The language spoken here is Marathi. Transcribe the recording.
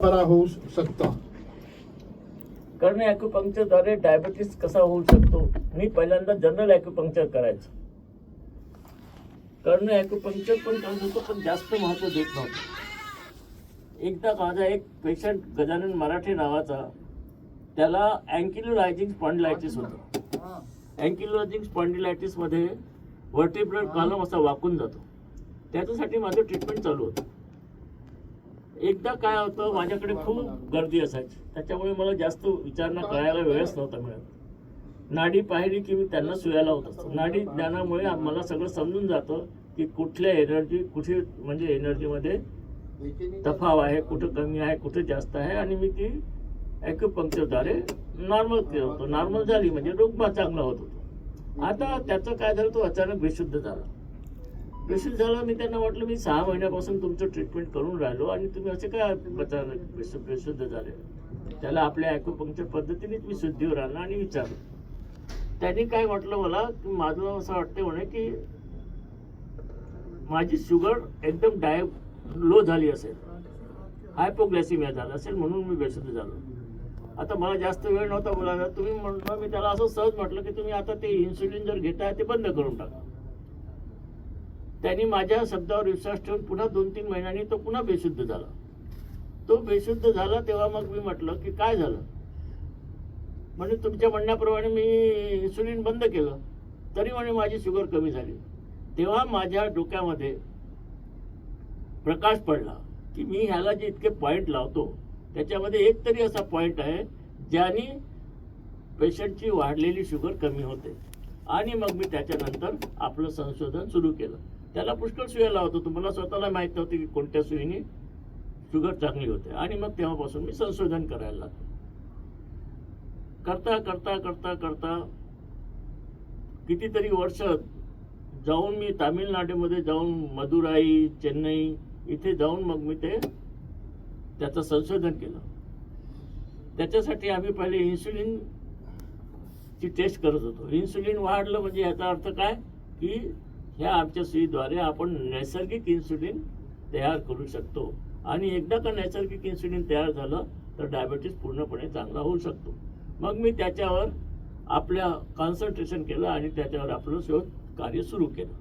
बरा होऊ शकता. कर्ण ॲक्युपंक्चरद्वारे डायबिटीस कसा होऊ शकतो? मी पहिल्यांदा जनरल ॲक्युपंक्चर करायचो. कर्ण ॲक्युपंक्चर पण करत होतो, पण जास्त महत्त्व देत नव्हतो. एकदा माझा एक पेशंट गजानन मराठे नावाचा, त्याला अँकिलोलायझिंग स्पॉन्डिलायटिस होतं. अँकिलोलायझिंग स्पॉन्डिलायटिसमध्ये व्हर्टिब्रल कॉलम असा वाकून जातो. त्याच्यासाठी माझं ट्रीटमेंट चालू होतं. एकदा काय होतं, माझ्याकडे खूप गर्दी असायची, त्याच्यामुळे मला जास्त विचारणा करायला वेळच नव्हता मिळत. नाडी पाहिली की मी त्यांना सुया लावत असतो. नाडी ज्ञानामुळे मला सगळं समजून जातं की कुठल्या कुठे म्हणजे एनर्जीमध्ये तफाव आहे, कुठं कमी आहे, कुठं जास्त आहे, आणि मी ती ॲक्युपंक्चरद्वारे नॉर्मल केलं होतं. नॉर्मल झाली म्हणजे रोग चांगला होत होतो. आता त्याचं काय झालं, तो अचानक बेशुद्ध झाला. मी त्यांना म्हटलं, मी 6 महिन्यापासून तुमचं ट्रीटमेंट करून राहिलो आणि तुम्ही असे काय बेशुद्ध झाले? त्याला आपल्या ॲक्युपंक्चर पद्धतीनेच मी शुद्धीवर आणलं आणि विचारलं. त्यांनी काय म्हटलं मला, की माझं असं वाटतं म्हणे की माझी शुगर एकदम लो झाली असेल, हायपोग्लायसिमिया झाला असेल, म्हणून मी बेशुद्ध झालो. आता मला जास्त वेळ नव्हता बोलायला. तुम्ही म्हटलं, मी त्याला असं सहज म्हटलं की तुम्ही आता ते इन्सुलिन जर घेताय ते बंद करून टाका. त्यांनी माझ्या शब्दावर विश्वास ठेवून पुन्हा 2-3 महिन्यांनी तो पुन्हा बेशुद्ध झाला. तो बेशुद्ध झाला तेव्हा मग मी म्हटलं की काय झालं? म्हणजे तुमच्या म्हणण्याप्रमाणे मी इन्सुलिन बंद केलं तरी म्हणे माझी शुगर कमी झाली. तेव्हा माझ्या डोक्यामध्ये प्रकाश पडला की मी ह्याला जे इतके पॉईंट लावतो त्याच्यामध्ये एक तरी असा पॉईंट आहे ज्याने पेशंटची वाढलेली शुगर कमी होते. आणि मग मी त्याच्यानंतर आपलं संशोधन सुरू केलं. त्याला पुष्कळ सुया लावतो. तुम्हाला स्वतःला माहीत नव्हती की कोणत्या सुईने शुगर चांगली होते. आणि मग तेव्हापासून मी संशोधन करायला लागलो. करता करता करता करता कितीतरी वर्ष जाऊन मी तामिळनाडूमध्ये जाऊन मदुराई, चेन्नई इथे जाऊन मग मी त्याचं संशोधन केलं. त्याच्यासाठी आम्ही पहिले इन्सुलिनची टेस्ट करत होतो. इन्सुलिन वाढलं म्हणजे याचा अर्थ काय की ह्या आमच्या सुईद्वारे आपण नैसर्गिक इन्सुलिन तयार करू शकतो. आणि एकदा का नैसर्गिक इन्सुलिन तयार झालं तर डायबिटीस पूर्णपणे चांगला होऊ शकतो. मग मी त्याच्यावर आपल्या कॉन्सन्ट्रेशन केलं आणि त्याच्यावर आपलं शोध कार्य सुरू केलं.